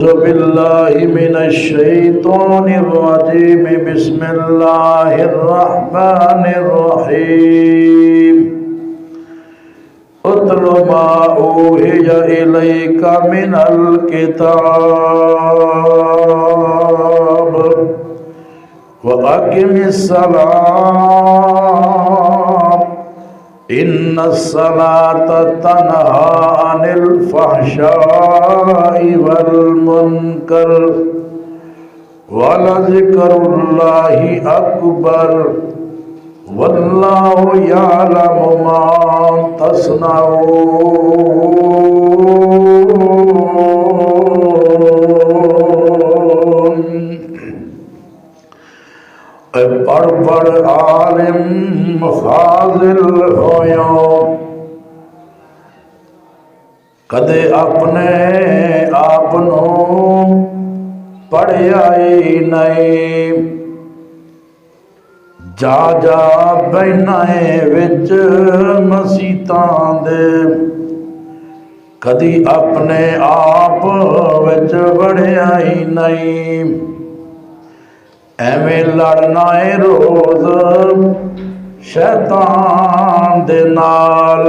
أعوذ بالله من الشيطان الرجيم بسم الله الرحمن الرحيم اتل ما أوحي إليك من الكتاب وأقم الصلاة إن الصلاة تنهى عن الفحشاء والمنكر ولذكر الله أكبر والله يعلم ما تصنعون پڑھ پڑھ عالم فاضل ہویوں کدے اپنے آپ نو پڑھیا ہی نہیں جا جا بینائے وچ مسیتاں دے کدی اپنے آپ وچ بڑھیا ہی نہیں ایویں لڑنا ہے روز شیطان دے نال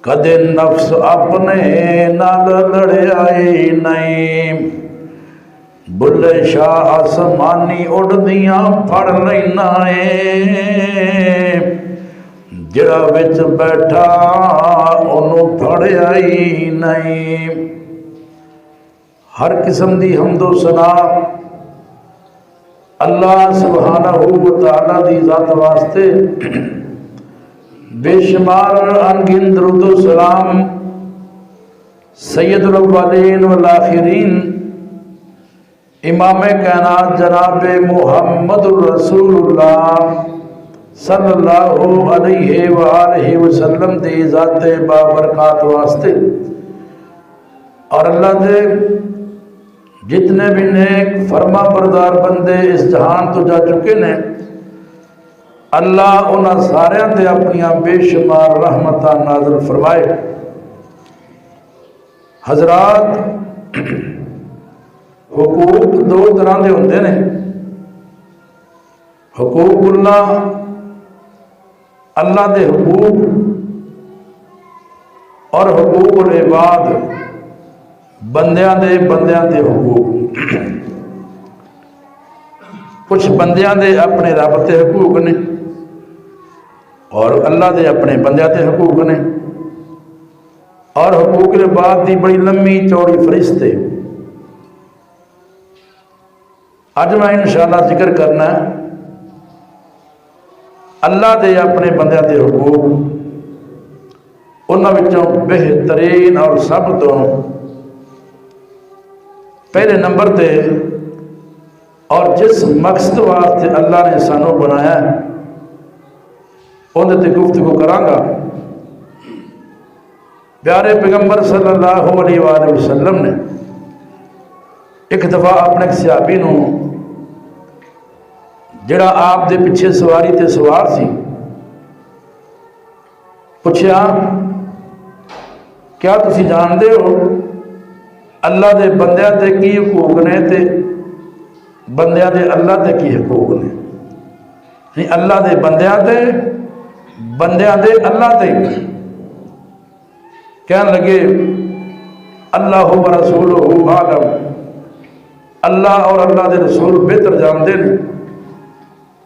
کدے نفس اپنے نال لڑیا ہی نہیں بلے شاہ آسمانی اڑدیاں پڑھ لینا ہے جڑا وچ بیٹھا انہوں پڑھیا ہی نہیں ہر قسم دی حمد و ثنا اللہ سبحانہ وتعالی دی ذات واسطے بے شمار انگن درود و سلام سید الاولین والآخرین امام کائنات جناب محمد الرسول اللہ صلی اللہ علیہ وآلہ وسلم دی ذات بابرکات واسطے اور اللہ دے جتنے بھی نیک فرما بردار بندے اس جہان تو جا چکے نے اللہ انہاں سارے تے اپنیاں بے شمار رحمتاں نازل فرمائے حضرات حقوق دو طرح دے ہوندے نے حقوق اللہ دے حقوق اور حقوق العباد بندیاں دے حقوق کچھ بندیاں دے اپنے رب تے حقوق نے اور اللہ دے اپنے بندیاں تے حقوق نے اور حقوق العباد دی بڑی لمبی چوڑی فہرست ہے اج میں انشاءاللہ ذکر کرنا ہے اللہ دے اپنے بندیاں تے حقوق انہاں وچوں بہترین اور سب تو پہلے نمبر تے اور جس مقصد واسطے اللہ نے سانو بنایا ہے تے گفتگو کرانگا پیارے پیغمبر صلی اللہ علیہ وآلہ وسلم نے ایک دفعہ اپنے صحابی نو جڑا آپ دے پیچھے سواری تے سوار سی پوچھیا کیا تسی جان دے ہو اللہ دے بندیاں تے کی حقوق نے تے بندیاں دے اللہ تے کی حقوق نے نہیں اللہ دے بندیاں دے اللہ تے کہنے لگے اللہ و رسولہ عالم اللہ اور اللہ دے رسول بہتر جانتے ہیں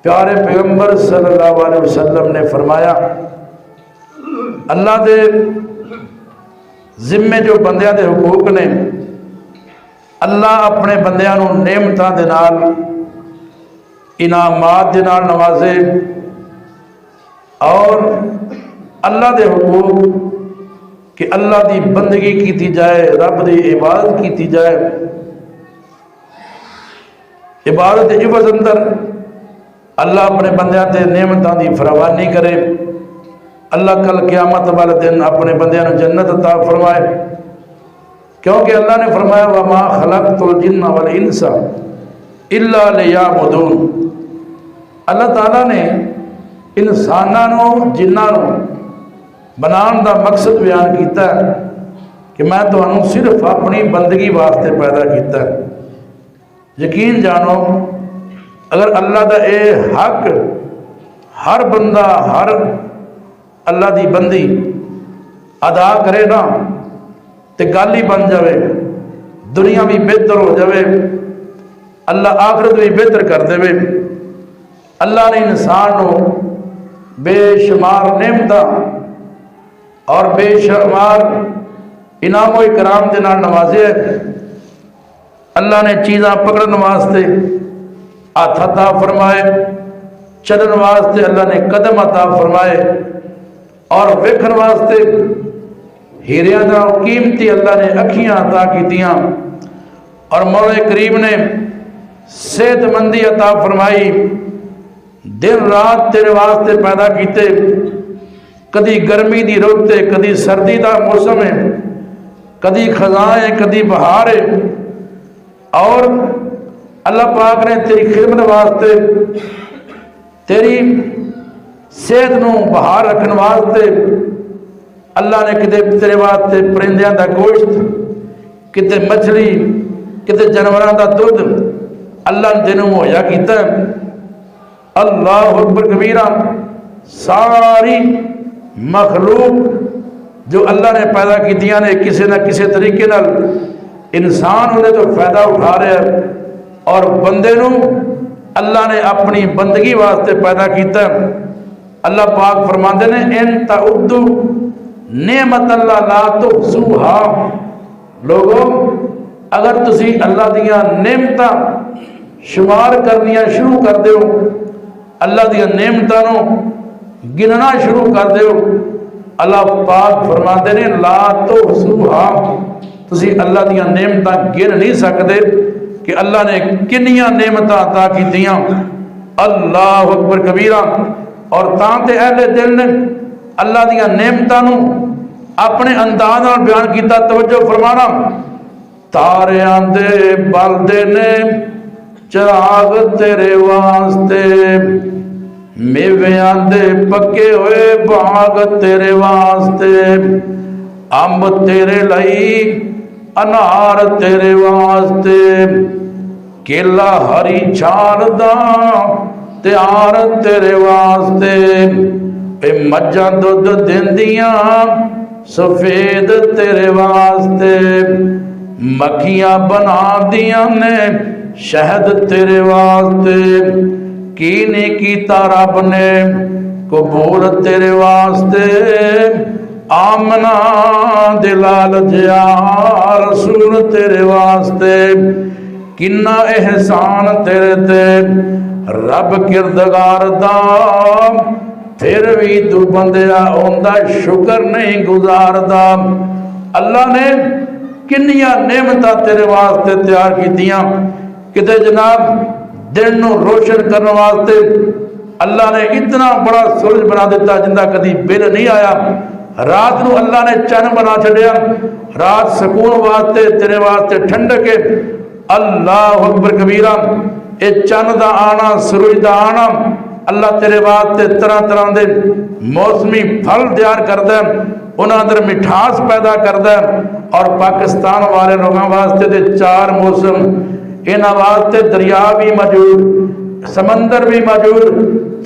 پیارے پیغمبر صلی اللہ علیہ وسلم نے فرمایا اللہ دے ذمے جو بندیاں دے حقوق نے اللہ اپنے بندیاں نو نعمتاں دے نال انعامات دے نال نوازے اور اللہ دے حقوق کہ اللہ دی بندگی کیتی جائے رب دی عبادت کیتی جائے عبادت عوض اندر اللہ اپنے بندیاں تے نعمتاں دی فراوانی کرے اللہ کل قیامت والے دن اپنے بندیاں نو جنت عطا فرمائے کیونکہ اللہ نے فرمایا وَمَا خَلَقْتُ الْجِنَّ وَالْإِنسَ إِلَّا لِيَعْبُدُونَ اللہ تعالیٰ نے انساناں نو جناں نو بنان دا مقصد بیان کیتا ہے کہ میں تمہیں صرف اپنی بندگی واسطے پیدا کیتا ہے۔ یقین جانو اگر اللہ دا اے حق ہر بندہ ہر اللہ دی بندی ادا کرے نا تے گل ہی بن جاوے، دنیا بھی بہتر ہو جاوے، اللہ آخرت بھی بہتر کر دے۔ اللہ نے انسان کو بے شمار نعمتاں اور بے شمار انعام و اکرام دے نال نوازے ہے۔ اللہ نے چیزاں پکڑن واسطے ہاتھ عطا فرمائے، چلن واسطے اللہ نے قدم عطا فرمائے، اور ویکھن واسطے ہیریاں دا قیمتی اللہ نے اکھیاں عطا کیتیاں، اور مولا کریم نے صحت مندی عطا فرمائی، دن رات تیرے واسطے پیدا کیتے، کدی گرمی دی رُت ہے، کدی سردی دا موسم ہے، کدی خزاں ہے، کدی بہار ہے، اور اللہ پاک نے تیری خدمت واسطے تیری صحت نو بہار رکھن واسطے اللہ نے کتے تیرے واسطے پرندیاں دا گوشت، کتے مچھلی، کتے جانوراں دا دودھ اللہ نے تینوں مہیا کیتا ہے۔ اللہ اکبر کبیرہ، ساری مخلوق جو اللہ نے پیدا کیتیاں نے کسی نہ کسی طریقے نال انسان انہیں تو فائدہ اٹھا رہا ہے، اور بندے نو اللہ نے اپنی بندگی واسطے پیدا کیتا ہے۔ اللہ پاک فرماندے نے ان تعدو نعمت اللہ لا تحصوها، لوگوں اگر تسی اللہ دیاں نعمتاں شمار کرنیاں شروع کر دیو، اللہ دیاں نعمتاں نو گننا شروع کر دیو، اللہ پاک فرماندے نے لا تحصوها، تسی اللہ دیاں نعمتاں گن نہیں سکتے کہ اللہ نے کنیاں نعمتاں عطا کیتیاں۔ اللہ اکبر کبیرہ، اور تاں تے اہل دل نے اللہ دیاں نعمتاں نو اپنے انداز نال بیان کیتا۔ توجہ فرمانا، تاریاں دے بلدے نے چراغ تیرے واسطے، میویاں دے پکے ہوئے باغ تیرے واسطے، امب تیرے لئی انار تیرے واسطے، کیلا ہری چھال دا تیار تیرے واسطے، اے مجھاں دودھ دیندیاں سفید تیرے واسطے، مکھیاں بنا دیاں نے شہد تیرے واسطے، کینے کیتا رب نے قبول تیرے واسطے، آمنا دلال جیا رسول تیرے واسطے، کنا احسان تیرے تے رب کردگار دا، پھر بھی تو بندیا اوندا شکر نہیں گزاردا۔ اللہ نے کنیاں نعمتاں تیرے واسطے تیار کیتیاں، کتے جناب دن نو روشن کرنے واسطے اللہ نے اتنا بڑا سورج بنا دیتا جندہ کدی بل نہیں آیا، رات نو اللہ نے چن بنا چھڑیا، رات سکون واسطے تیرے واسطے ٹھنڈک ہے۔ اللہ اکبر کبیرہ، اے چن دا آنا سورج دا آنا اللہ تیرے واسطے طرح طرح دے موسمی پھل تیار کردا ہے، انہاں اندر مٹھاس پیدا کردا ہے، اور پاکستان والے لوگاں واسطے دے 4 موسم، انہاں واسطے دریا بھی موجود، سمندر بھی موجود،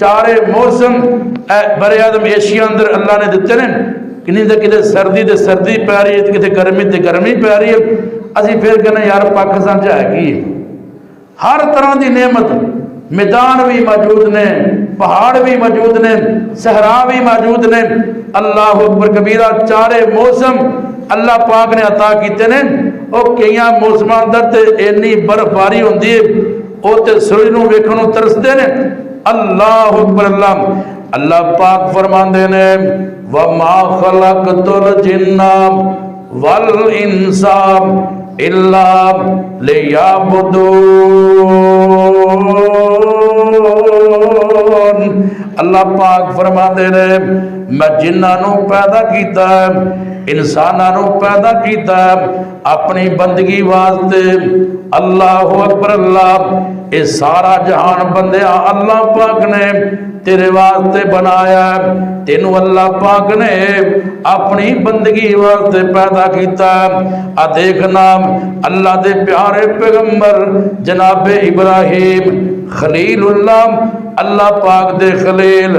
4 موسم بر اعظم ایشیا اندر اللہ نے دیتے ہیں۔ کنی دے کتے سردی دے سردی پی رہی ہے، کتے گرمی دے گرمی پی رہی ہے، اسی پھر کہنا یار پاکستان چاہے کی ہر طرح دی نعمت، میدان بھی موجود نے، پہاڑ بھی موجود نے، صحرا بھی موجود نے۔ اللہ اکبر کبیرہ، 4 موسم اللہ پاک نے عطا کیتے نے۔ او کئیاں موسماں اندر تے اینی برف باری ہوندی ہے، او تے سورج نو ویکھن نوں ترسدے نے۔ اللہ اکبر، اللہ پاک فرماندے نے وَمَا خَلَقْتُ الْجِنَّ وَالْإِنسَ إِلَّا لِيَعْبُدُونِ۔ اللہ پاک فرماتے نے میں جنہاں نو پیدا کیتا ہے انساناں نو پیدا کیتا ہے اپنی بندگی واسطے اللہ اکبر اللہ اے سارا جہان بندیا اللہ پاک نے تیرے واسطے بنایا ہے تینو اللہ پاک نے اپنی بندگی واسطے پیدا کیتا ہے دیکھنا اللہ دے پیارے پیغمبر جناب ابراہیم خلیل اللہ پاک دے خلیل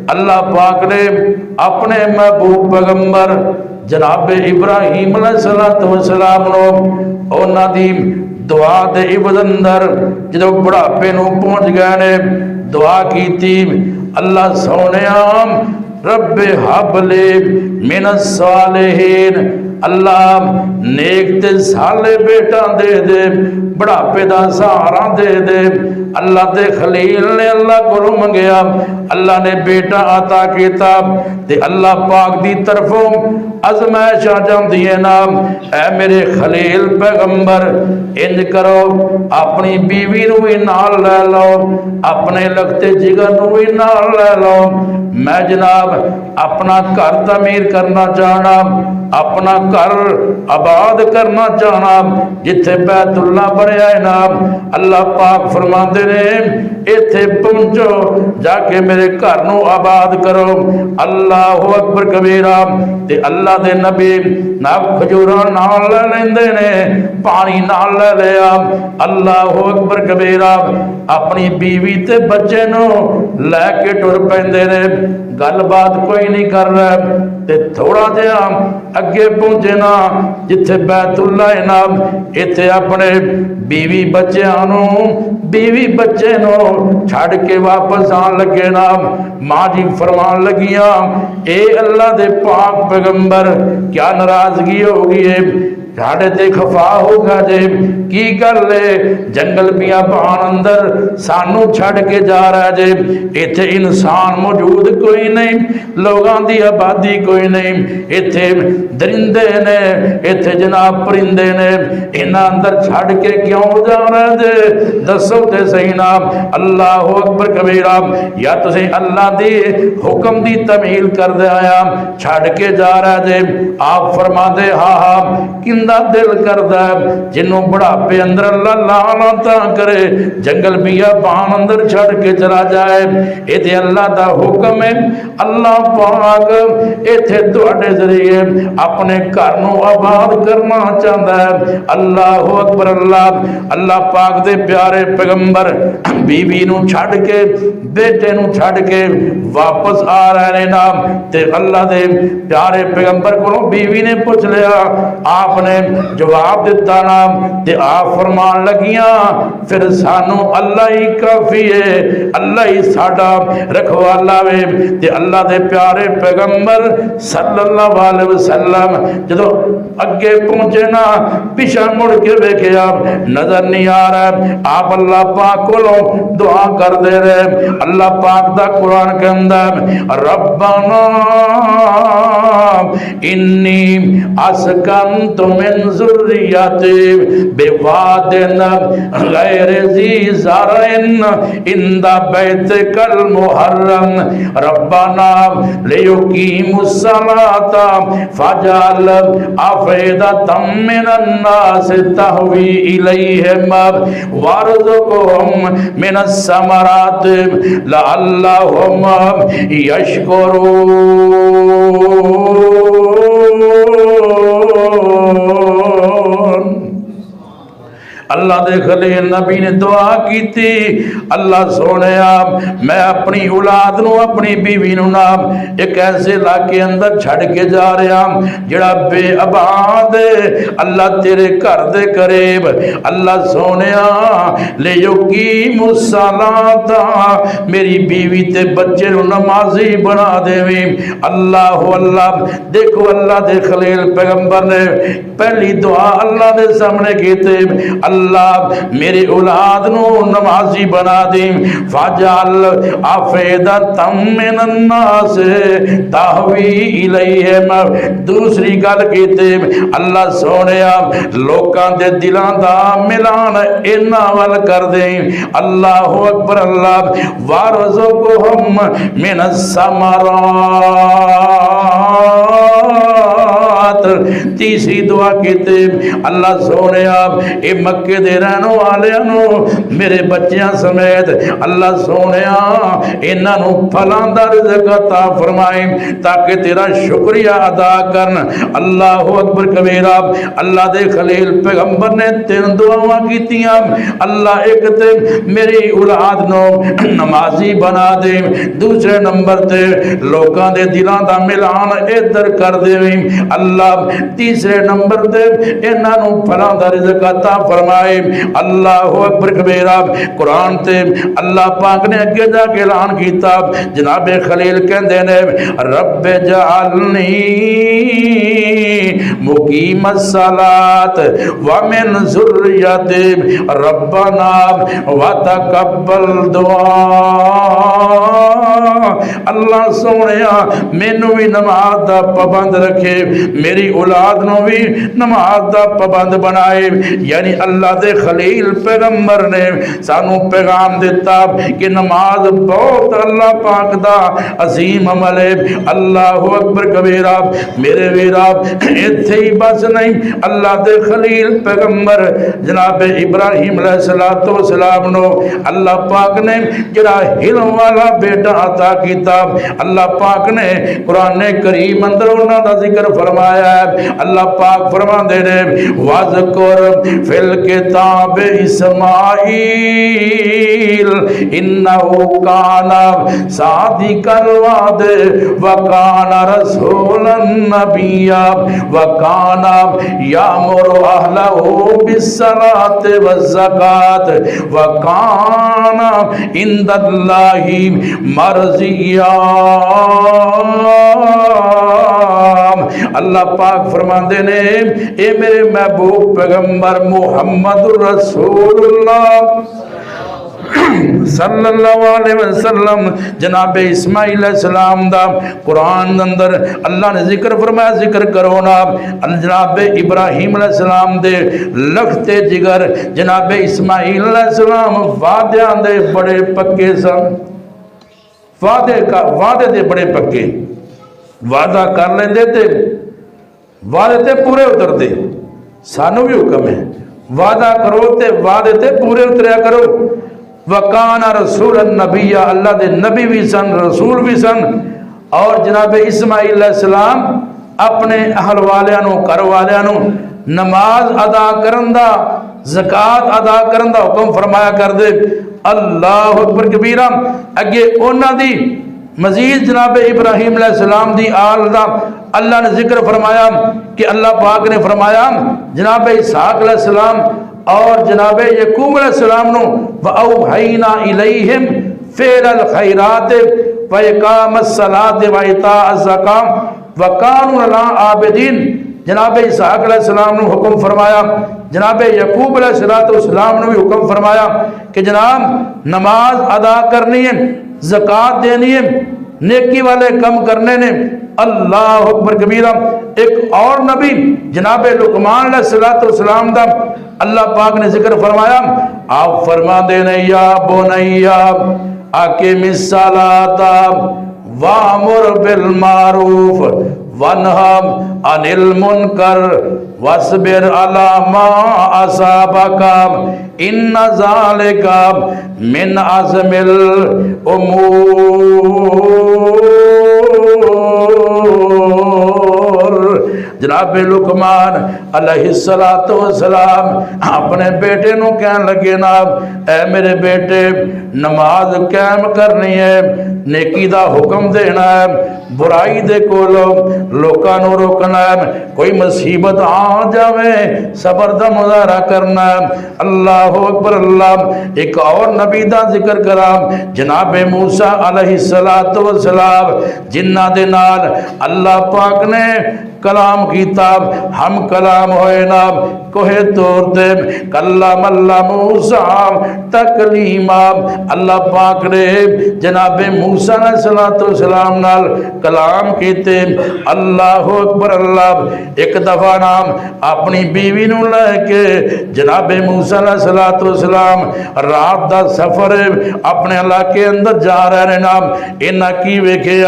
اللہ پاک نے اپنے محبوب پیغمبر جناب ابراہیم علیہ السلام نو اونا دی دعا دے عوض اندر جدو بڑھاپے نو پہنچ گئے نے دعا کی تھی اللہ سونیام رب حب لے من الصالحین اللہ نیک تے سالے بیٹا دے دے بڑھاپے دا سہارا دے دے اللہ دے خلیل نے اللہ کو منگیا اللہ نے بیٹا عطا کیتا تے اللہ پاک دی طرفوں ازمائش آ جاندی ہے نا اے میرے خلیل پیغمبر انج کرو اپنی بیوی نو بھی نال لے لو اپنے لگتے جگر نو بھی نال لے لو میں جناب اپنا گھر تعمیر کرنا چاہنا اپنا گھر آباد کرنا چاہنا جتھے بیت اللہ بنیا ہے نا اللہ پاک فرماتے نے ایتھے پہنچو جا کے میرے گھر نو آباد کرو اللہ اکبر کبیرہ تے اللہ دے نبی ناب کھجوراں نال لے لیندے نے پانی نال لے لیا اللہ اکبر کبیرہ اپنی بیوی تے بچے نو لے کے ٹر پیندے نے گل بات کوئی نہیں کر رہا تے تھوڑا جہا اگے پہنچے نا جتھے بیت اللہ ہے نا ایتھے اپنے بیوی بچے نو چھڑ کے واپس آن لگے نا ماں جی فرمان لگیاں اے اللہ دے پاک پیغمبر کیا ناراضگی ہوگی ہے ساڑھے تے خفا ہوگا جے کی کر لے جنگل بیابان اندر سانو چھڑ کے جا رہا جے ایتھے انسان موجود کوئی نہیں لوگاں دی آبادی کوئی نہیں ایتھے درندے نے ایتھے جناب پرندے نے انہاں اندر چھڑ کے کیوں جا رہا جے دسو تے صحیح نام اللہ اکبر کبیرہ یا تسے اللہ دی حکم دی تمیل کر دے آیا چھڑ کے جا رہا جے آپ فرما دے ہاں کندہ دل کردہ جنہوں بڑھاپے اندر اللہ لعنتا کرے جنگل بیابان اندر چھڑ کے چلا جائے ایتھے اللہ دا حکم ہے اللہ پاک ایتھے تواڈے ذریعے اپنے گھر نو آباد کرنا چاہتا ہے اللہ اکبر اللہ پاک دے پیارے پیغمبر بیوی نو چھڑ کے بیٹے نو چھڑ کے واپس آ رہے نام تے اللہ دے پیارے پیغمبر کو بیوی نے پوچھ لیا آپ نے جواب دیتا نام تے آپ فرمان لگیاں پھر سانو اللہ ہی کافی ہے اللہ ہی ساڑا رکھوالا وے تے اللہ دے پیارے پیغمبر صلی اللہ علیہ وسلم جدو اگے پہنچے نا پیچھے مڑ کے بیکھے آپ نظر نہیں آ رہا آپ اللہ پاک کو دعا کر دے رہے اللہ پاک دا قرآن کے اندر ربنا انی اسکنت من ذریتی بواد غیر ذی زرع عند بیتک المحرم ربنا لیقیموا الصلاة فاجعل افئدة من الناس تهوی الیہم وارزقهم من الثمرات لعلهم یشکرون اللہ دے خلیل نبی نے دعا کی تھی اللہ سونے میں اپنی اولاد نو اپنی بیوی نو نام ایک ایسے علاقے اندر چھڑ کے جا رہا جڑا بے آباد اللہ تیرے گھر دے قریب اللہ سونے لے یقیم الصلاۃ میری بیوی تے بچے نو نمازی بنا دے اللہ دیکھو اللہ دے خلیل پیغمبر نے پہلی دعا اللہ دے سامنے کی تے اللہ اللہ میری اولاد نو نمازی بنا دے فاجعل افئدۃ من الناس تہوی الیہم دوسری گل کیتے اللہ سونیا لوکاں دے دلاں دا ملان انہاں ول کر دے اللہ اکبر اللہ وارزقہم من الثمرات تیسری دعا کیتے اللہ سونے آپ اے مکے دے رہنوں والوں میرے بچیاں سمیت اللہ سونے انہاں نو پھلاں دا رزق عطا فرمائے تاکہ تیرا شکریہ ادا کرن اللہ اکبر کبیرہ اللہ دے خلیل پیغمبر نے تین دعاواں کیتیاں اللہ ایک تے میری اولاد نو نمازی بنا دے دوسرے نمبر تے لوکاں دے دلاں دا ملان ادھر کر دے اللہ تیسرے نمبر تے انہاں نو پھلاں دا رزق عطا فرمائے اللہ اکبر کبیرہ قرآن تے اللہ پاک نے اگے جا کے اعلان کیتا جناب خلیل کہندے نے رب جعلنی مقیم الصلاۃ ومن ذریتی ربنا وتقبل دعا اللہ سونیا مینوں بھی نماز دا پابند رکھے میری اولاد نو بھی نماز دا پابند بنائے یعنی اللہ دے خلیل پیغمبر نے سانو پیغام دیتا کہ نماز بہت اللہ پاک دا عظیم عمل ہے اللہ اکبر کبیرہ میرے ویرا ایتھے ہی بس نہیں اللہ دے خلیل پیغمبر جناب ابراہیم علیہ السلام نو اللہ پاک نے جڑا علم والا بیٹا عطا کیتا اللہ پاک نے قرآن کریم اندر انہاں دا ذکر فرمایا ہے اللہ پاک فرماندے نے وَذْكُرْ فِي الْكِتَابِ إِسْمَاعِيلَ إِنَّهُ كَانَ صَادِقَ الْوَعْدِ وَكَانَ رَسُولًا نَبِيًّا وَكَانَ يَأْمُرُ أَهْلَهُ بِالصَّلَاةِ وَالزَّكَاةِ وَكَانَ عِندَ اللَّهِ مَرْضِيًّا اللہ پاک فرماندے نے اے میرے محبوب پیغمبر محمد رسول اللہ صلی اللہ علیہ وسلم جناب اسماعیل علیہ السلام دا قرآن اندر اللہ نے ذکر فرمایا ذکر کرو نا جناب ابراہیم علیہ السلام دے لخت جگر جناب اسماعیل علیہ السلام وعدیاں دے بڑے پکے سن وعدے دے بڑے پکے وعدہ کر لیندے تے وعدے تے پورے اتر دے سانو بھی حکم ہے وعدہ کرو تے وعدے تے پورے اتریا کرو وَقَانَ رَسُولًا نَبِيًّا اللہ دے نبی بھی سن رسول بھی سن اور جناب اسماعیل علیہ السلام اپنے اہل والیاں گھر والیاں نماز ادا کرندہ زکاة ادا کرندہ حکم فرمایا کر دے اللہ اکبر کبیرہ اگے اونا دی مزید جناب ابراہیم علیہ السلام دی آل دا اللہ نے ذکر فرمایا کہ اللہ پاک نے فرمایا جناب اسحاق علیہ السلام اور جناب یعقوب علیہ السلام نو وَأَوْحَيْنَا إِلَيْهِمْ فِعْلَ الْخَيْرَاتِ وَإِقَامَ الصَّلَاةِ وَإِيتَاءَ الزَّكَاةِ وَكَانُوا لَنَا عَابِدِينَ جناب اسحاق علیہ السلام نے حکم فرمایا جناب یعقوب علیہ السلام نے بھی حکم فرمایا کہ جناب نماز ادا کرنی ہے زکاة دینی ہے نیکی والے کم کرنے نے اللہ اکبر کبیرہ ایک اور نبی جناب لقمان علیہ السلام دا اللہ پاک نے ذکر فرمایا آپ فرما دینے یا بنیا اقم الصلاۃ وامر بالمعروف وانہا عن المنکر واصبر علی ما اصابک ان ذالک من عزم الامور جناب لقمان علیہ السلام اپنے بیٹے نو کہنے لگے نا اے میرے بیٹے نماز قائم کرنی ہے نیکی دا حکم دینا ہے برائی دے کولو لوکاں نو روکنا ہے کوئی مصیبت آ جاوے صبر دا مظاہرہ کرنا ہے اللہ اکبر اللہ ایک اور نبی دا ذکر کرا جناب موسیٰ علیہ السلام جنہ دے نال اللہ پاک نے کلام کیتا ہم کلام ہوئے نا کوہ طور تے کلام اللہ موسیٰ تکلیما اللہ پاک نے جناب موسیٰ علیہ السلام نال کلام کیتے اللہ اکبر اللہ ایک دفعہ نام اپنی بیوی نو لے کے جناب موسیٰ علیہ السلام رات دا سفر اپنے علاقے اندر جا رہے ہیں نام انہاں کی ویکھے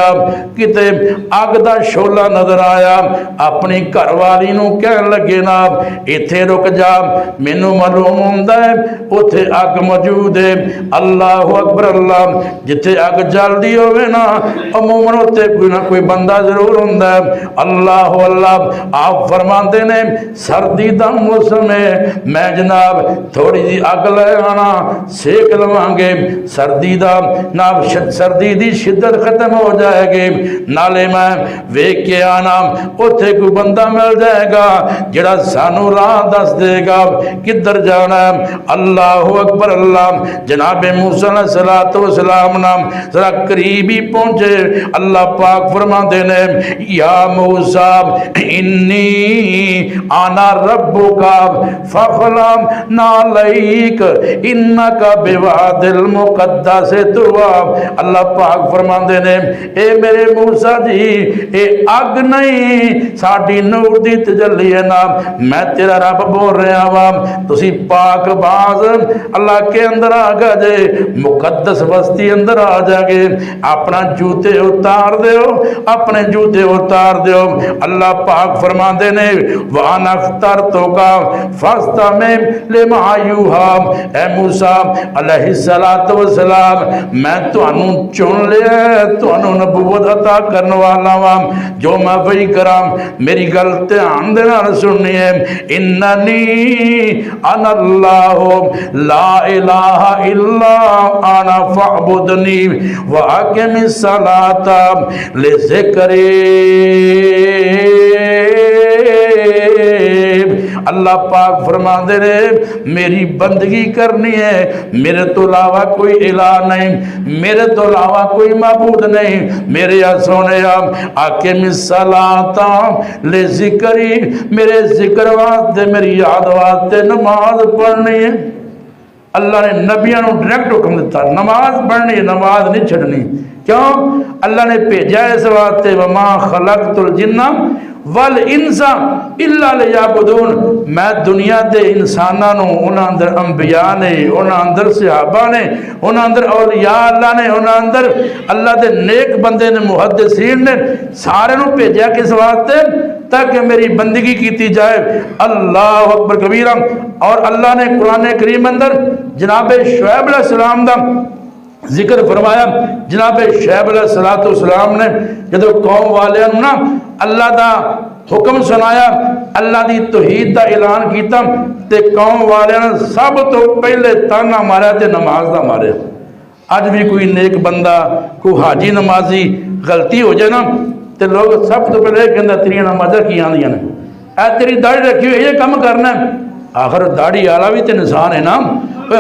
کتے اگ دا شولہ نظر آیا اپنی گھر والی نو کہن لگے نا ایتھے رک جا مینوں معلوم ہوندا ہے اوتھے اگ موجود ہے اللہ اکبر اللہ جتھے اگ جلدی ہوئے نا عموماً اوتھے کوئی نہ کوئی بندہ ضرور ہوندا ہے اللہ اللہ آپ فرماندے نے سردی دا موسم ہے میں جناب تھوڑی جی اگ لے آنا سیک لواں گے سردی دا نام سردی دی شدت ختم ہو جائے گی نالے میں ویکھ کے آنا اوتھے کوئی بندہ مل جائے گا جڑا سانو راہ دس دے گا کدھر جانا ہے اللہ اکبر اللہ جناب موسیٰ علیہ السلام نام ذرا قریبی پہنچے اللہ پاک فرماندے نے یا موسیٰ انی آنا ربکا فخلام نالیک انکا بواد المقدس طوا اللہ پاک فرماندے نے اے میرے موسیٰ جی اے اگ نہیں ساڑی نور دی تجلی ہے نا میں تیرا رب بول رہا ہوں تسی پاک باز اللہ کے اندر آگا جے مقدس بستی اندر آ جاگے اپنا جوتے اتار دیو اپنے جوتے اتار دیو اللہ پاک فرما دینے وَأَنَا اخْتَرْتُكَ فَاسْتَمِعْ لِمَا يُوحَىٰ اے موسیٰ علیہ السلام میں تو انہوں چن لیا تو انہوں نبوت عطا کرنے والا ہوں جو میں وہی کرام میری غلطی آن دینا سننی ہے اننی انا اللہ لا الہ الا انا فاعبدنی واقم الصلاۃ لذکری اللہ پاک فرما دے رہے میری بندگی کرنی ہے میرے تو علاوہ کوئی الہ نہیں میرے تو علاوہ کوئی معبود نہیں میرے یا سونے آقم الصلاۃ لذکری میرے ذکر واسطے میری یاد واسطے نماز پڑھنی ہے اللہ نے نبیوں نے ڈائریکٹ حکم دیتا نماز پڑھنی ہے نماز نہیں چھڑنی کیوں اللہ نے بھیجا اس واسطے وما خلقت الجن والانس الا لیعبدون میں دنیا دے انساناں نو انہاں اندر انبیاء نے انہاں اندر صحابہ نے انہاں اندر اولیاء اللہ نے انہاں اندر اللہ دے نیک بندے نے محدثین نے سارے نو بھیجا کس واسطے تاکہ میری بندگی کیتی جائے اللہ اکبر کبیرہ اور اللہ نے قرآن کریم اندر جناب شعیب علیہ السلام دا ذکر فرمایا جناب شعیب علیہ السلام نے جب قوم والے نا اللہ دا حکم سنایا اللہ دی توحید دا اعلان کیتا تے قوم والے نے سب تو پہلے تانا ماریا تے نماز دا ماریا آج بھی کوئی نیک بندہ کوئی حاجی نمازی غلطی ہو جائے نا تے لوگ سب تو پہلے کہندے تیری نمازاں کی آندیاں نے اے تیری داڑھی رکھی ہوئی یہ کم کرنا ہے آخر داڑھی والا بھی تے انسان ہے نا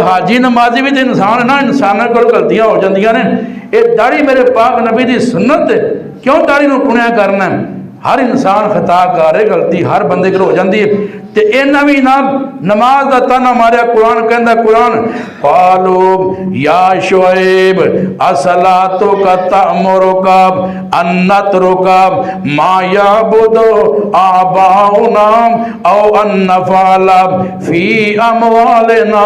حاجی نمازی بھی تے انسان ہے نا انسانوں کو غلطیاں ہو جاندیاں نے یہ داڑھی میرے پاک نبی دی سنت ہے کیوں داڑھی نو پنیا کرنا ہے ہر انسان خطا کرے غلطی ہر بندے کو ہو جاندی ہے تے انہاں وی نا نماز دا تانا ماریا قرآن کہندا قرآن قالو یا شعیب الصلاۃ تأمرک ان نترک ما یعبد آباؤنا او ان نفعل فی اموالنا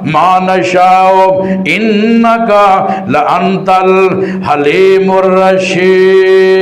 ما نشاء انک لانت الحلیم الرشید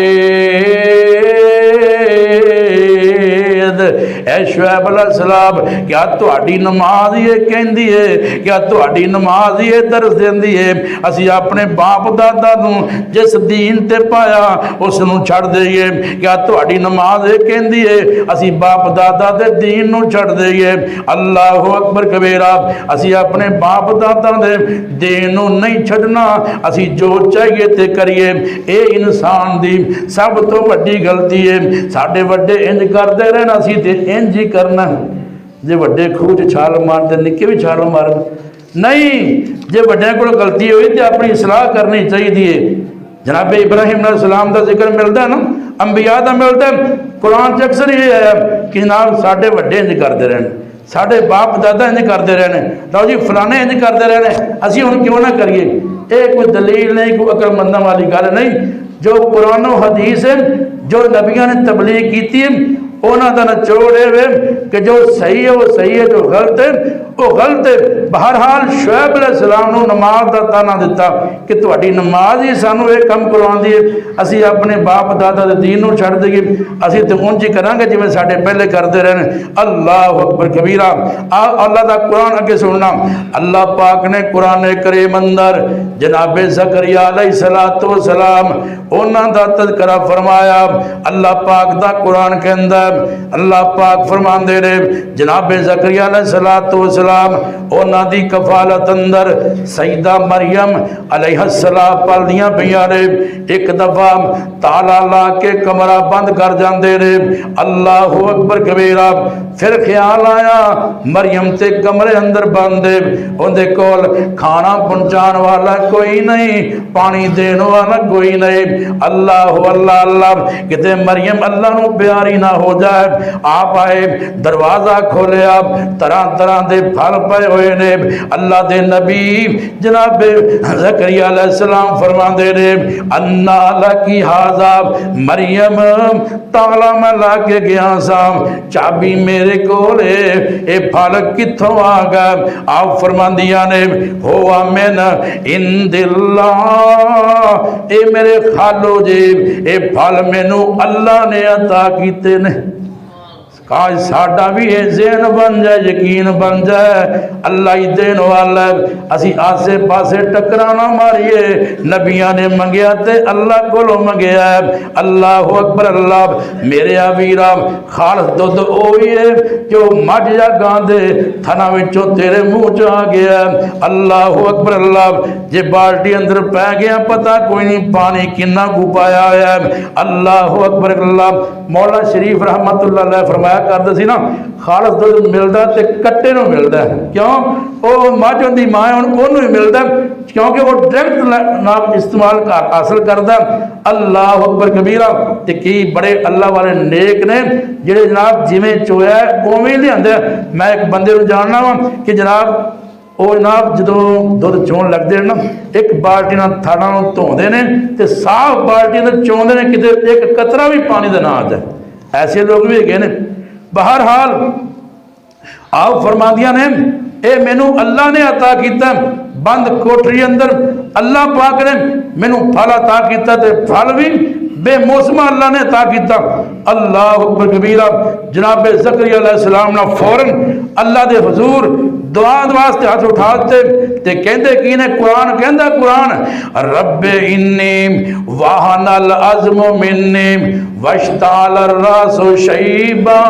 اے شعیب علیہ السلام کیا تہاڈی نماز یہ کہندی ہے کیا تہاڈی نماز یہ درس دیندی ہے اسی اپنے باپ دادا نوں جس دین تے پایا اس نوں چھڑ دئیے کیا تہاڈی نماز یہ کہندی ہے اسی باپ دادا دے دین نوں چھڑ دئیے اللہ اکبر کبیرہ اسی اپنے باپ دادا دے دین نوں نہیں چھڈنا اسی جو چاہیے تے کریے اے انسان دی سب تو بڑی غلطی ہے ساڈے وڈے انج کردے رہنا سی تے انج ہی کرنا جے وڈے خوہ چھال مارتے نکے بھی چھال مارن نہیں جے وڈے کو غلطی ہوئی تے اپنی اصلاح کرنی چاہیے دیئے جناب ابراہیم علیہ السلام دا ذکر ملتا ہے نا انبیاء دا ملتا ہے۔ قرآن چ اکثر یہ ہے کہ جناب ساڈے وڈے انج کرتے رہنے، ساڈے باپ دادا انج کرتے رہنے، لو جی فلانے انج کرتے رہنے، اسی ہن کیوں نہ کریے؟ یہ کوئی دلیل نہیں، کوئی عقل منداں والی گل نہیں۔ جو قرآن و حدیث ہے، جو نبیوں نے تبلیغ کی ہے، اونا دا نچوڑ ہے کہ جو صحیح ہے وہ صحیح ہے، جو غلط ہے وہ غلط ہے۔ بہرحال شعیب علیہ السلام نے نماز دا تانا دیتا کہ تہاڈی نماز ہی سانو یہ کم کرواندی ہے، اسی اپنے باپ دادا دے دین نو چھڑ دئیے، اسی تے اونج ہی کرانگے جویں ساڈے پہلے کرتے رہنے۔ اللہ اکبر کبیرہ۔ اللہ دا قرآن اگے سننا، اللہ پاک نے قرآن کریم اندر جناب زکریا علیہ السلام انہاں دا تذکرہ فرمایا۔ اللہ پاک دا قرآن کے اندر اللہ پاک فرماندے نے جناب زکریا علیہ السلام انہاں دی کفالت اندر سیدہ مریم علیہ السلام پلدیاں پیاں نے، ایک دفعہ تالا لا کے کمرہ بند کر جاندے نے۔ اللہ اکبر کبیرہ۔ پھر خیال آیا مریم تے کمرے اندر بندے، اندے کول کھانا پہنچان والا کوئی نہیں، پانی دین والا کوئی نہیں۔ اللہ اللہ اللہ، کہتے مریم اللہ نو پیاری نہ ہو جائے۔ آپ آئے، دروازہ کھولے، آپ طرح طرح دے پھل پائے ہوئے نے۔ اللہ دے نبی جناب زکریا علیہ السلام فرما دے رہے انا لکی ھذا، مریم تالا میں لا کے گیا سا، چابی میرے کولے، اے پھل کتھوں آ گئے؟ آپ فرما دیا نے ہوا من عند اللہ، اے میرے خالو جی اے پھل مینوں اللہ نے عطا کیتے نے۔ کاش ساڈا بھی یہ ذہن بن جائے، یقین بن جائے اللہ ہی دین والا ہے، اسی آسے پاسے ٹکرانا ماریے، نبیاں نے منگیا تے اللہ کو منگیا ہے۔ اللہ اکبر اللہ۔ میرے آویرہ خالص دودھ اوہی ہے جو مجھ یا گاندے تھنا وچوں تیرے منہ چ آ گیا ہے۔ اللہ اکبر اللہ۔ جے بالٹی اندر پہ گیا پتہ کوئی نہیں پانی کنا کو پایا ہے۔ اللہ اکبر اللہ۔ مولا شریف رحمت اللہ علیہ فرمایا کرتا سی نا خالص دودھ ملتا تے کٹے نو ملتا ہے، کیوں؟ وہ مجھ ہوندی ماں ہے انہوں ہی ملتا ہے کیونکہ وہ ڈائریکٹ نام استعمال حاصل کرتا ہے۔ اللہ اکبر کبیرہ۔ تے کی بڑے اللہ والے نیک نے جڑے جناب جویں چویا ہے اوویں لیاندے۔ میں ایک بندے نو جاننا وا کہ جناب وہ جناب جدوں دودھ چون لگتے ہیں نا ایک بالٹی نال تھاڑا نو دھوندے نے تے صاف بالٹی نال چوندے نے کتے ایک قطرہ بھی پانی دا نہ آ جائے، ایسے لوگ بھی ہے نے۔ بہرحال آپ فرما دیا نے اے مینو اللہ نے عطا کیتا بند کوٹری اندر، اللہ پاک نے مینو پھل عطا کیتا تے پھل بھی بے موسم اللہ نے عطا کیتا۔ اللہ اکبر کبیرہ۔ جناب زکریا علیہ السلام نے فوراً اللہ دے حضور دعا واسطے ہاتھ اٹھاتے تے کہندے کی نے قرآن کہندا قرآن رب انی وہن العظم منی واشتعل الراس شیبا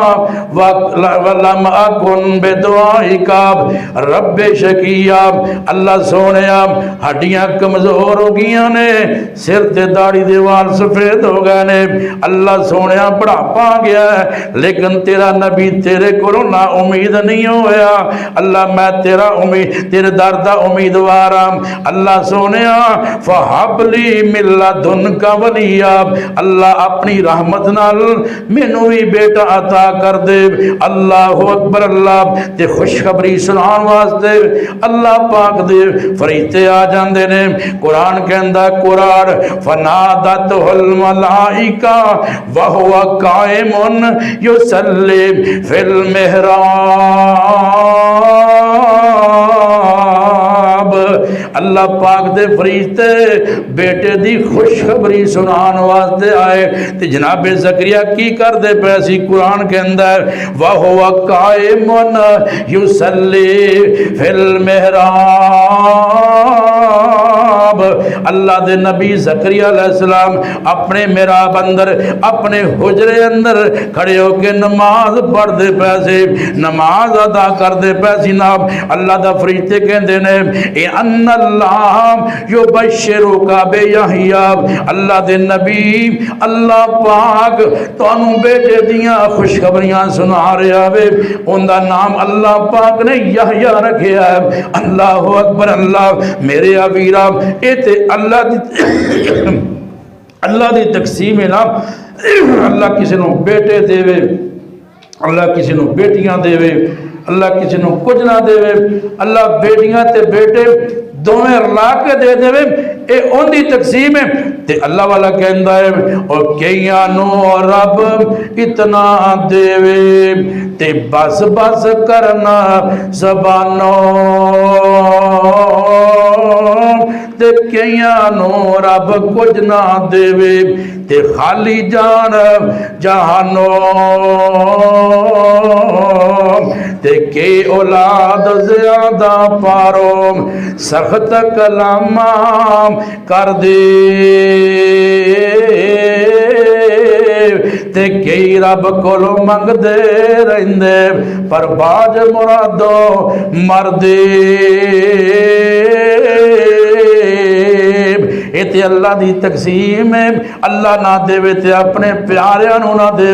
ولم اکن بدعائک رب شقیا۔ اللہ سونیا ہڈیاں کمزور ہو گئیاں نے، سر تے داڑھی دے وال سفید ہو گئے نے، اللہ سونیا بڑھاپا گیا ہے لیکن تیرا نبی تیرے کو نا امید نہیں ہویا، اللہ میں تیرا امید تیرے در دا امیدوار ہوں۔ اللہ سونیا فہب لی من لدنک ولیا، اللہ اپنی رحمت نال مینوں بھی بیٹا عطا کر دے۔ اللہ اکبر اللہ۔ تے خوشخبری سنان واسطے اللہ پاک دے فرشتے آ جاندے نے۔ قرآن کہندا قرآن فنادتہ الملائکہ وہو قائم یصلی فی المحراب۔ اللہ پاک دے فرشتے بیٹے دی خوشخبری سنان واسطے آئے تے جناب زکریا کی کر دے پیسی قرآن کے اندر وَهُوَ قَائِمٌ يُصَلِّي فِي الْمِحْرَابِ۔ اللہ دے نبی زکریا علیہ السلام اپنے محراب اندر اپنے حجرے اندر کھڑے ہو کے نماز پڑھ دے پیسے، نماز ادا کر دے پیسی ناب۔ اللہ دا فرشتے کہندے نے اے ان اللہ یبشرک بیحییٰ، اللہ دے نبی اللہ پاک تانوں بیٹے دیاں خوشخبریاں سنا رہا ہے، ان دا نام اللہ پاک نے یحییٰ رکھیا ہے۔ اللہ اکبر اللہ۔ میرے آویرہ اے تے اللہ دی اللہ دی تقسیم ہے نا، اللہ کسی نو بیٹے دے، اللہ کسی نو بیٹیاں دے، اللہ کسی نو کچھ نہ دے، اللہ بیٹیاں تے بیٹے دوویں رلا کے دے دے، اے ان دی تقسیم ہے۔ تے اللہ والا کہندا ہے اور کئیاں نو رب اتنا دے تے بس بس کرنا زبانوں، تے کئیاں نو رب کچھ نہ دے تے خالی جان جہانوں، تے کئی اولاد زیادہ پارو سخت کلامہ کر دے تے کئی رب کولو منگ دے رہندے پر باج مرادو مردے۔ تے اللہ دی تقسیم ہے، اللہ نہ دے تے اپنے پیاریاں نو نہ دے،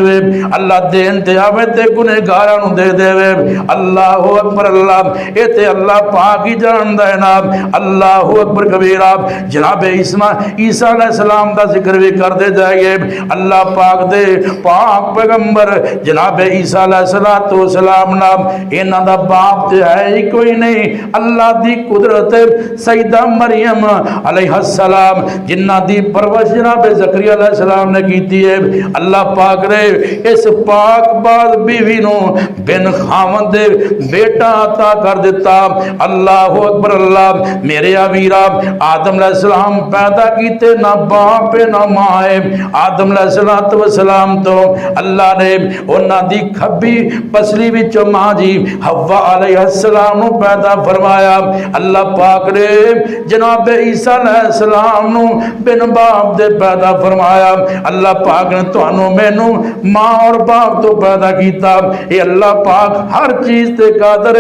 اللہ دین تے آوے تے گنہگاراں نو دے دے۔ اللہ اکبر، اللہ تے اللہ پاک ہی جاندا ہے نا۔ اللہ اکبر کبیرہ۔ جناب عیسیٰ علیہ السلام دا ذکر بھی کر دے جائیے۔ اللہ پاک دے پاک پیغمبر جناب عیسیٰ علیہ السلام نام انہاں دا باپ تے ہے ہی کوئی نہیں۔ اللہ دی قدرت سیدہ مریم علیہ السلام جنہ دی پرورش جناب زکریا علیہ السلام نے کیتی ہے، اللہ پاک نے اس پاک باز بیوی نو بن خاوند دے بیٹا عطا کر دیتا۔ اللہ اکبر، اللہ میرے ویرا آدم علیہ السلام پیدا کیتے نہ باپ نہ ماں ہے۔ آدم علیہ السلام تو اللہ نے انہاں دی کھبی پسلی وچوں ماں جی حوا علیہ السلام نو پیدا فرمایا۔ اللہ پاک نے جناب عیسیٰ علیہ السلام نو بن باپ دے پیدا فرمایا۔ اللہ پاک نے تانوں مینوں ماں اور باپ تو پیدا کیتا۔ اے اللہ پاک ہر چیز تے قادر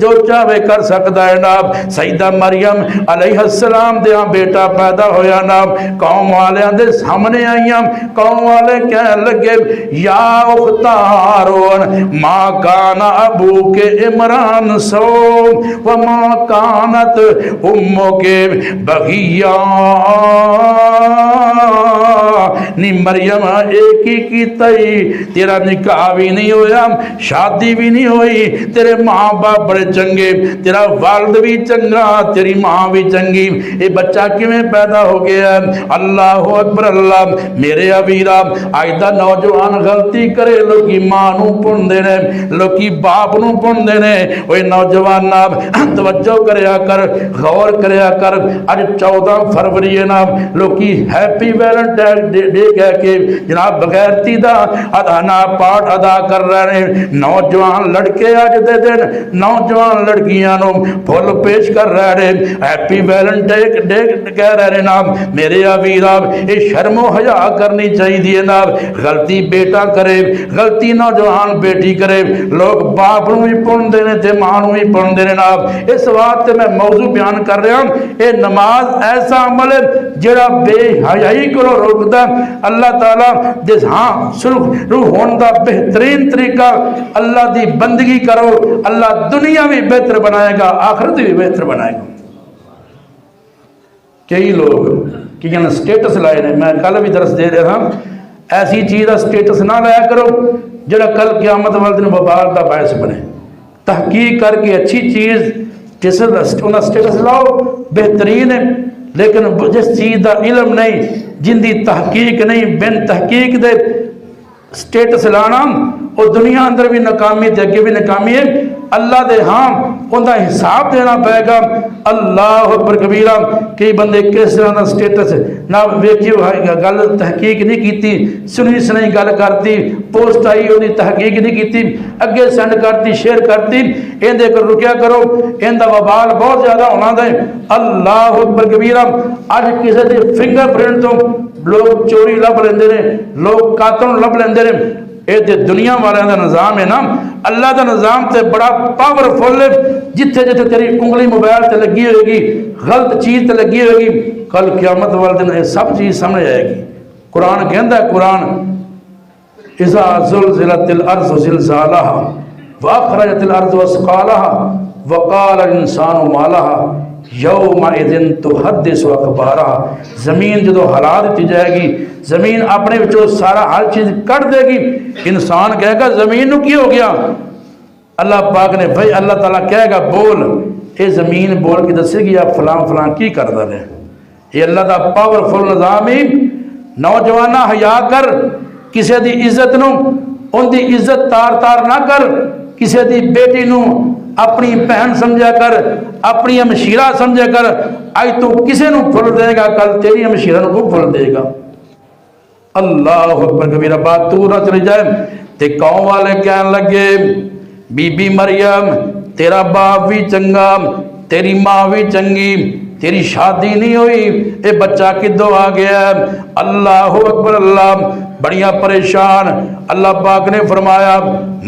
جو چاہے کر سکتا ہے نا۔ سیدہ مریم علیہ السلام دے بیٹا پیدا ہویا نا، قوم والیاں دے سامنے آئیاں، قوم والے کہنے لگے یا اخت ہارون ما کان ابو کے عمران سو وما کانت امو کے بغیہ نی مریم ایک ہی کی تئی، تیرا نکاح بھی نہیں ہویا، شادی بھی نہیں ہوئی، تیرے ماں باپ بڑے چنگے، تیرا والد بھی چنگا، تیری ماں بھی چنگی، یہ بچہ کیویں پیدا ہو گیا؟ اللہ اکبر، اللہ میرے ابیرا آئدہ نوجوان غلطی کرے لوگی ماں نو پن دینے، لوگی باپ نو پن دینے۔ اوہ نوجوان ناب توجہ کریا کر، غور کریا کر، آج 14 فروری نام لوگی ہیپی ویلنٹائن ڈے کہہ کے جناب بغیرتی دا ادانا پاٹ ادا کر رہے ہیں۔ نوجوان لڑکے آج دے دن نوجوان لڑکیاں نو پھول پیش کر رہے ہیں، ہیپی ویلنٹائن ڈے کہہ رہے ہیں۔ نام میرے ابیرا یہ شرم و حیا کرنی چاہیے نا۔ غلطی بیٹا کرے، غلطی نوجوان بیٹی کرے، لوگ باپ نو بھی پن دینے تے ماں نو بھی پن دینے نا۔ اس واسطے میں موضوع بیان کر رہا ہوں، اے نماز ایسا عمل ہے جڑا بے حیائی کو روکدا۔ اللہ تعالیٰ جس ہاں سرخ روح ہون دا بہترین طریقہ اللہ دی بندگی کرو، اللہ دنیا بھی بہتر بنائے گا، آخرت بھی بہتر بنائے گا۔ کئی لوگ کہ یہاں سٹیٹس لائے نے، میں کل بھی درس دے رہا ہوں، ایسی چیز کا سٹیٹس نہ لایا کرو جڑا کل قیامت والے دن وبال کا باعث بنے۔ تحقیق کر کے اچھی چیز جس انہاں سٹیٹس لاؤ بہترین ہے، لیکن جس چیز دا علم نہیں، جن دی تحقیق نہیں، بن تحقیق دے سٹیٹس لانا وہ دنیا اندر بھی ناکامی تے اگے بھی ناکامی ہے۔ اللہ دے ہاں ان دا حساب دینا پائے گا۔ اللہ اکبر کبیرہ۔ کئی بندے کس طرح دا سٹیٹس نہ ویکھی گل تحقیق نہیں کیتی، سنی سنائی گل کرتی، پوسٹ آئی وہ تحقیق نہیں کیتی، اگے سینڈ کرتی، شیئر کرتی، ان دے کر رکیا کرو، ان دا وبال بہت زیادہ ہونا دے۔ اللہ اکبر کبیرہ۔ اج کسی دے فنگر پرنٹ تو لوگ چوری لب لیندے نے، لوگ قاتل لب لیندے نے۔ اے تے دنیا والے دا نظام ہے نا۔ اللہ دا نظام تے بڑا پاورفل ہے، جتھے جتھے تیری انگلی موبائل تے لگی ہوئے گی، غلط چیز تے لگی ہوئے گی، کل قیامت والے دن یہ سب چیز سامنے آئے گی۔ قرآن کہندا ہے، قرآن اذا زلزلت الارض زلزالها واخرجت الارض اثقالها وقال الانسان ما لها یومئذ تحدث اخبارا، زمین جدو ہلا دیتی جائے گی، زمین اپنے وچوں سارا ہر چیز کٹ دے گی، انسان کہے گا زمین نو کی ہو گیا؟ اللہ پاک نے بھائی اللہ تعالیٰ کہے گا بول، اے زمین بول کے دسے گی آپ فلاں فلاں کی کردہ رہے۔ یہ اللہ دا پاورفل نظام ہی۔ نوجوانہ حیا کر، کسی دی عزت نو ان دی عزت تار تار نہ کر، کسی دی بیٹی نو اپنی بہن سمجھا کر، اپنی ہمشیرہ سمجھا کر، آئی تو کسی نو پھل دے گا، کل تیری ہمشیرہ نو کو پھل دے گا۔ اللہ اکبر کبیرہ، بات تو نہ چلی جائے تے قوم والے کہنے لگے بی بی مریم تیرا باپ بھی چنگا، تیری ماں بھی چنگی، تیری شادی نہیں ہوئی، اے بچہ کدو آ گیا ہے؟ اللہ اکبر، اللہ بڑیاں پریشان۔ اللہ پاک نے فرمایا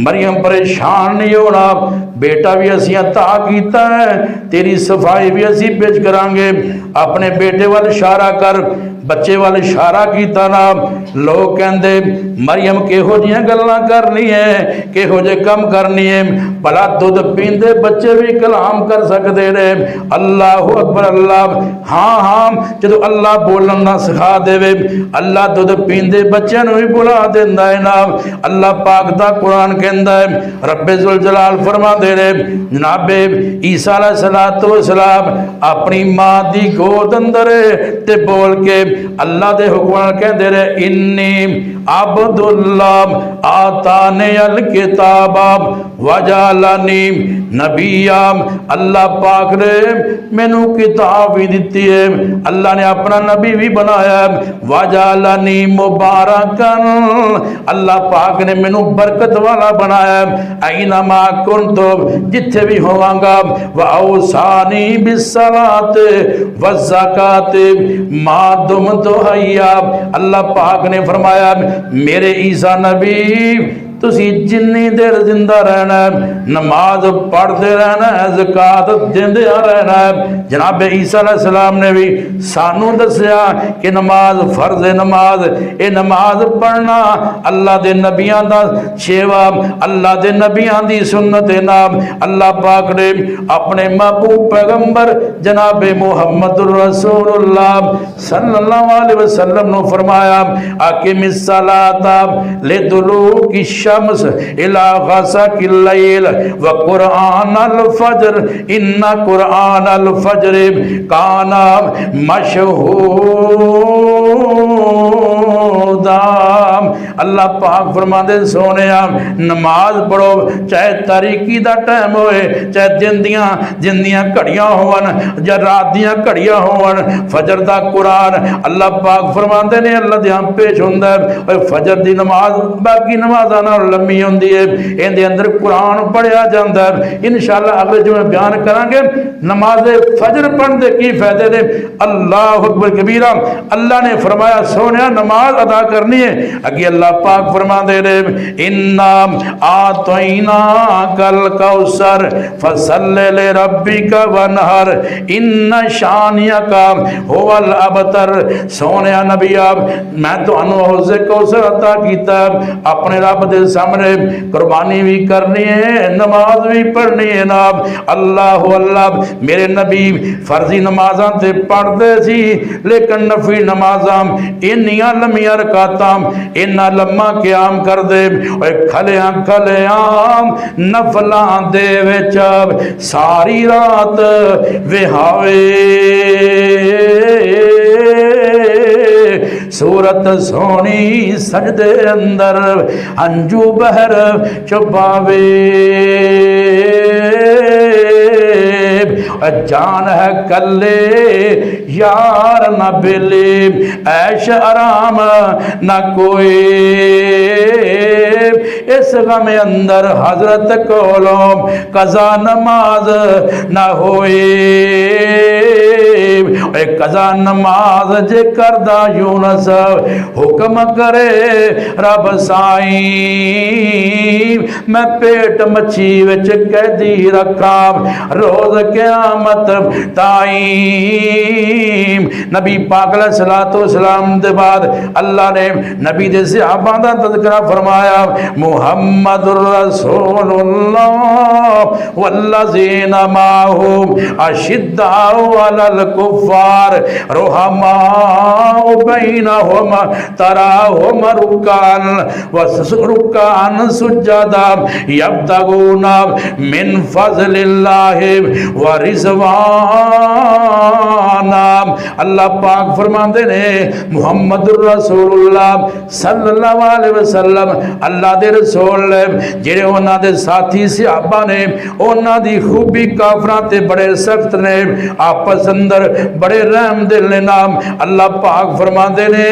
مریم پریشان نہیں ہونا، بیٹا بھی اسی عطا کیتا ہے، تیری صفائی بھی اسی پیش کرانگے۔ اپنے بیٹے وال اشارہ کر، بچے وال اشارہ کیتا نا، لوگ کہندے مریم کے ہو جیاں گلاں کرنی ہے، کہ ہو جے کم کرنی ہے، بلا دودھ پیندے بچے بھی کلام کر سکتے رہے۔ اللہ اکبر، اللہ ہاں ہاں، جدو اللہ بولنا سکھا دے وے، اللہ دودھ پیندے بچے نو بھی بلا دیندہ ہے نا۔ اللہ پاک دا قرآن کہندہ ہے، رب ذوالجلال فرما دے رہے جناب عیسیٰ علیہ السلام اپنی ماں دی گود اندر تے بول کے اللہ دے حکم کہندے رہے انی عبداللہ آتانی الکتاب وجعلنی نبیا۔ اللہ پاک نے مینوں کتاب بھی دیتی ہے، اللہ نے اپنا نبی بھی بنایا ہے، وجعلنی مبارکن، اللہ پاک نے مینوں برکت والا بنایا ہے، اینما کنتو، جتھے بھی ہوانگا، وَأَوْصَانِي بِالصَّلَاةِ وَالزَّكَاةِ مَا دُمْتُ حَيًّا۔ اللہ پاک نے فرمایا میرے عیسیٰ نبی تسی جنی دیر زندہ رہنا ہے، نماز پڑھتے رہنا ہے، زکاة دیندے رہنا ہے۔ جناب عیسیٰ علیہ السلام نے بھی سانو دسیا کہ نماز فرض نماز، اے نماز پڑھنا اللہ دے نبیان دا شیوا، اللہ دے نبیان دی سنت نام۔ اللہ پاک نے اپنے محبوب پیغمبر جناب محمد رسول اللہ صلی اللہ علیہ وسلم نے فرمایا اقم الصلاۃ لدلوک الشمس الى غسق اللیل وقرآن الفجر ان قرآن الفجر کان مشہودا۔ اللہ پاک فرماندے سونیا نماز پڑھو چاہے تاریکی دا ٹائم ہوئے، چاہے جندیاں گھڑیاں ہون یا رات دیاں گھڑیاں ہون، فجر دا قرآن اللہ پاک فرماندے نے اللہ دیاں پیش ہوندہ ہے۔ فجر دی نماز باقی نمازاں نال لمبی ہوندی ہے، ان دے اندر قرآن پڑھیا جاندا ہے۔ انشاءاللہ اگلے جو میں بیان کران گے نماز فجر پڑھن دے کی فائدے نے۔ اللہ اکبر کبیرہ، اللہ نے فرمایا سونیا نماز ادا کرنی ہے، اگے اللہ پاک فرما دے رہے اِنَّا آتَيْنَاكَ الْكَوْثَرَ فَصَلِّ لِرَبِّكَ وَانْحَرْ إِنَّ شَانِئَكَ هُوَ الْأَبْتَرُ۔ سونیا نبی آپ میں تو حوض کوثر عطا کیتا ہے، اپنے رب دے سامنے قربانی بھی کرنی ہے، نماز بھی پڑھنی ہے نا۔ اللہ اللہ میرے نبی فرضی نمازاں تے پڑھ دے سی، لیکن نفلی نمازاں انیاں لمیاں رکعتاں انہاں لمحہ قیام کر دے، کھلیاں نفلاں دے وچ ساری رات وہاوے۔ سورت سونی سجدے اندر ہنجو بہر چھپاوے، جان ہے کلے یار نہ بلے، عیش آرام نہ کوئی، اس غم اندر حضرت کولوں قضا نماز نہ ہوئے۔ اے قضا نماز جے کردہ یونس حکم کرے رب سائیں میں پیٹ مچھی وچ قیدی رکھا روز قیامت تائیں۔ نبی پاک علیہ السلام دے بعد اللہ نے نبی دے صحابہ دا تذکرہ فرمایا محمد رسول اللہ والذین معہ اشداء علی الکفار رحماء بینہم تراہم رکعا سجدا یبتغون من فضل اللہ ورضوانا۔ اللہ پاک فرماندے نے محمد رسول اللہ صلی اللہ علیہ وسلم اللہ دے رسول نے جڑے انہاں دے ساتھی صحابہ نے انہاں دی خوبی کافراں تے بڑے سخت نے آپس اندر بڑے رحم دل نے نام اللہ پاک فرماندے نے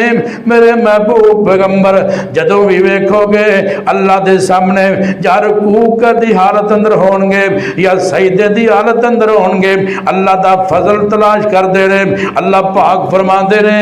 میرے محبوب پیغمبر جدوں بھی ویکھو گے اللہ دے سامنے یا رکوع کر دی حالت اندر ہون گے یا سجدے دی حالت اندر ہون گے اللہ دا فضل تلاش کر دے رہے اللہ پاک فرماندے نے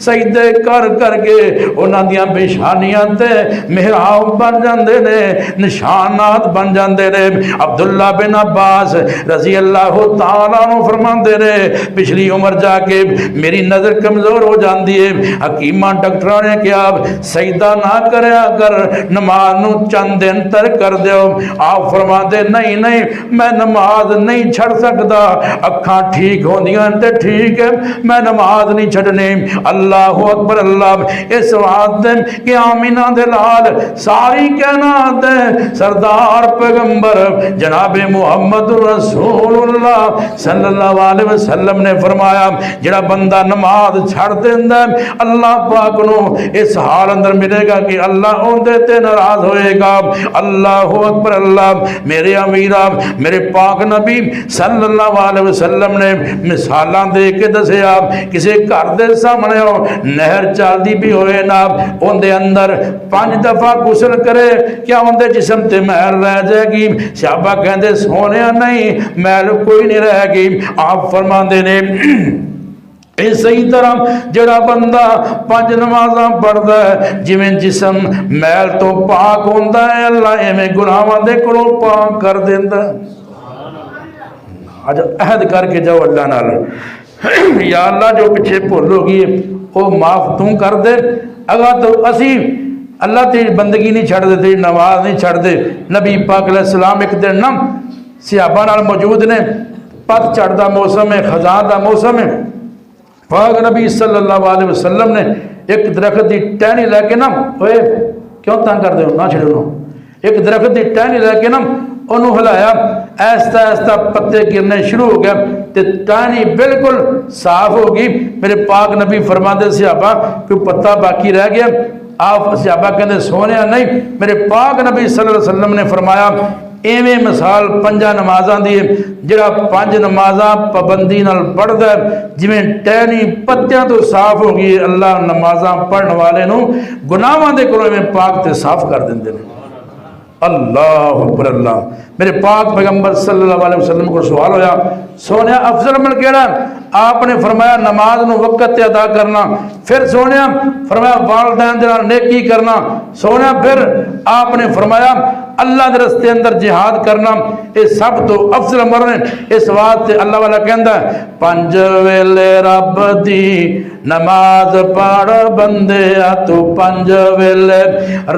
سجدے کر کر کے انہاں دیاں پیشانیاں تے محراب بن جاندے نے نشانات بن جاندے نے۔ عبداللہ بن عباس رضی اللہ تعالیٰ عنہ فرماندے نے پچھلی عمر جا کے میری نظر کمزور ہو جاندی ہے حکیمہ ڈاکٹراں نے کہا سجدہ نہ کریا کر نماز نو چند دن تر کر دیو آپ فرماندے نہیں میں نماز نہیں چھڑ سکدا اکھاں ٹھیک ہوندیاں تے ٹھیک ہے میں نماز نہیں چھڑنی۔ اللہ اکبر اللہ اس وقت دے کہ آمینہ دے لال ساری کائنات دے سردار پیغمبر جناب محمد رسول اللہ صلی اللہ علیہ وسلم نے فرمایا جڑا بندہ نماز چھڑ دیندا اللہ پاک نو اس حال اندر ملے گا کہ اللہ اون دے تے ناراض ہوئے گا۔ اللہ اکبر اللہ میرے امیرہ میرے پاک نبی صلی اللہ علیہ وسلم نے مثالاں دے کے دسیا کسی گھر دے سامنے ہو نہر چلدی بھی ہوئے نا اون دے اندر 5 دفعہ غسل کرے کیا اون دے جسم تے میل رہ جائے گی؟ صحابہ کہندے سونے نہیں میل کوئی نہیں رہے گی۔ آپ فرماندے نے اسی طرح جڑا بندہ 5 نمازاں پڑھدا ہے جویں جسم میل تو پاک ہوندا ہے اللہ ایویں گناہاں دے کولوں پاک کر دیندا ہے۔ اج عہد کر کے جاؤ اللہ نال یا اللہ جو پیچھے بھول ہو گئی وہ معاف توں کر دے اگا تو اسی اللہ تیری بندگی نہیں چھڑ دے تیری نماز نہیں چھڑ دے۔ نبی پاک علیہ السلام ایک دن نم صحابہ نال موجود نے پت چڑھدا موسم ہے خزاں دا موسم ہے پاک نبی صلی اللہ علیہ وسلم نے ایک درخت دی ٹہنی لے کے نم ہوئے کیوں تنگ کر دے ہو نہ چھڑے ہو ایک درخت دی ٹہنی لے کے نم انہوں ہلایا ایستا ایستا پتے گرنے شروع ہو گیا تے ٹہنی بالکل صاف ہوگی۔ میرے پاک نبی فرماندے صحابہ کوئی پتہ باقی رہ گیا؟ آپ صحابہ کہندے سونے نہیں میرے پاک نبی صلی اللہ علیہ وسلم نے فرمایا ایویں مثال 5 نمازاں دی جڑا 5 نمازاں پابندی نال پڑھدا ہے جویں ٹہنی پتیاں تو صاف ہوگی اللہ نمازاں پڑھن والے نو گناہاں دے کولوں ایویں پاک تے صاف کر دیندے نے۔ اللہ اکبر اللہ میرے پاک پیغمبر صلی اللہ علیہ وسلم کو سوال ہویا سونے افضل عمل کیڑا؟ آپ نے فرمایا نماز نو وقت تے ادا کرنا، پھر سونے فرمایا والدین دے نال نیکی کرنا، سونے پھر آپ نے فرمایا اللہ دے راستے اندر جہاد کرنا، یہ سب تو افضل عمل نے۔ اس واسطے اللہ والا کہندا ہے 5 ویلے رب دی نماز پڑھ بندیا تو 5 ویلے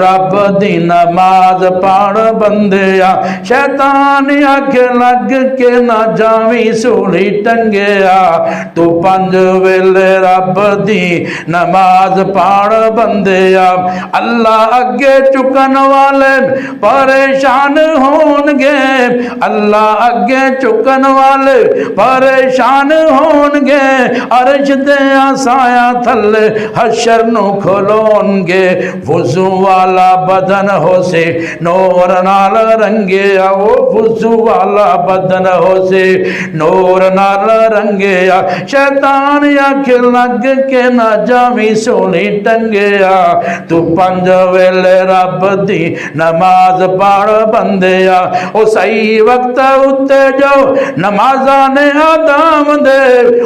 رب دی نماز پڑھ بندیا شیطان اگ لگ کے نہ جاویں سولی ٹنگیا تو 5 ویلے رب دی نماز پڑھ بندیا اللہ اگے چکن والے پریشان ہون گے اللہ اگے چکن والے پریشان ہون گے عرش دے سایہ تھلے حشر نو کھلون گے وضو والا بدن ہو سے نور نال رنگیا وہ وضو والا بدن ہو سے نور نال رنگیا شیطان اکھ لگ کے نہ جاویں سونی ٹنگیا تو 5 ویلے رب دی نماز پڑھ بندیا او صحیح وقت اتے جو نمازاں نے آدم دے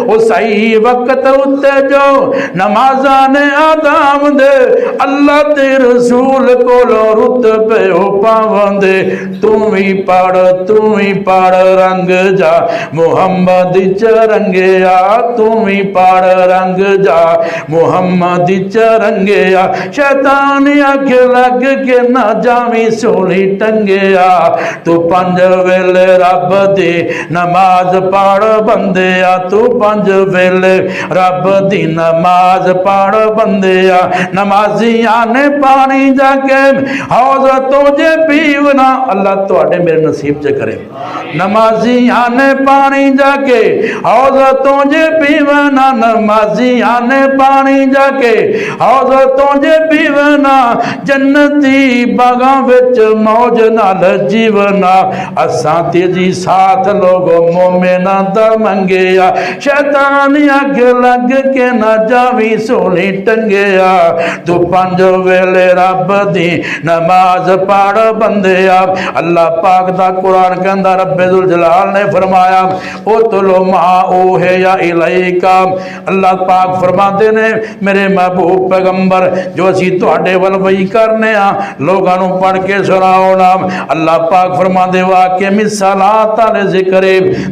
او صحیح وقت اتے جو نمازان آدم دے اللہ تے رسول کو رتبے ہو پاوندے تم ہی پڑھ رنگ جا محمد چرنگیا تم ہی پڑھ رنگ جا محمد چرنگیا شیطان اکھ لگ کے نہ جاویں سولی ٹنگیا تو پنج ویلے رب دی نماز پڑھ بندیا تو پنج ویلے رب دی نماز پڑھ بندیا نمازیاں نے پانی جا کے حوض تجھے پیونا اللہ توڑے میرے نصیب چے کرے نمازیاں نے پانی جا کے حوض تجھے پیونا نمازیاں نے پانی جا کے حوض تجھے پیونا جنتی باغاں وچ موج نال جیونا اساں تیجی ساتھ لوگو مومناں دا منگیا شیطان اگ لگ کے نہ جاویں سونی ٹنگیا تو پنج ویلے رب دی نماز پڑھ بندیا اللہ پاک دا قرآن کے اندر رب ذوالجلال نے فرمایا اتلو ما اوحی الیکا اللہ پاک فرماتے نے میرے محبوب پیغمبر جو اسی تواڈے ول وحی کرنے لوگاں نوں پڑھ کے سناؤ نا اللہ پاک فرماندے واقعی الصلاۃ علی ذکر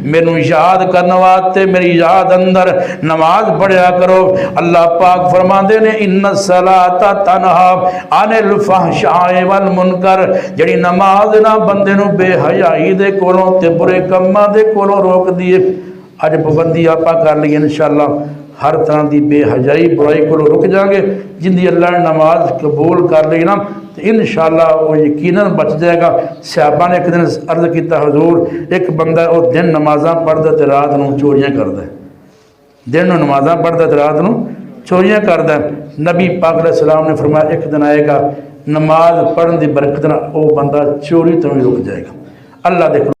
مینوں یاد کرن واسطے میری یاد اندر نماز پڑھیا کرو اللہ پاک فرماندے نے ان الصلاۃ تنہا عن الفحشاء والمنکر جڑی نماز نہ بندے نوں بے حیائی دے کولوں تے برے کماں دے کولوں روک دیے اج پابندی آپا کر لئی انشاءاللہ ہر طرح دی بے حیائی برائی کو رک جائیں گے جن دی اللہ نے نماز قبول کر لی نا تو انشاءاللہ وہ یقیناً بچ جائے گا صحابہ نے ایک دن عرض کیتا حضور ایک بندہ وہ دن نمازاں پڑھدا تے رات نوں چوریاں کردا ہے دن نوں نمازاں پڑھدا تے رات نوں چوریاں کردا ہے نبی پاک علیہ السلام نے فرمایا ایک دن آئے گا نماز پڑھن دی برکت نہ وہ بندہ چوری تو بھی رک جائے گا اللہ دیکھو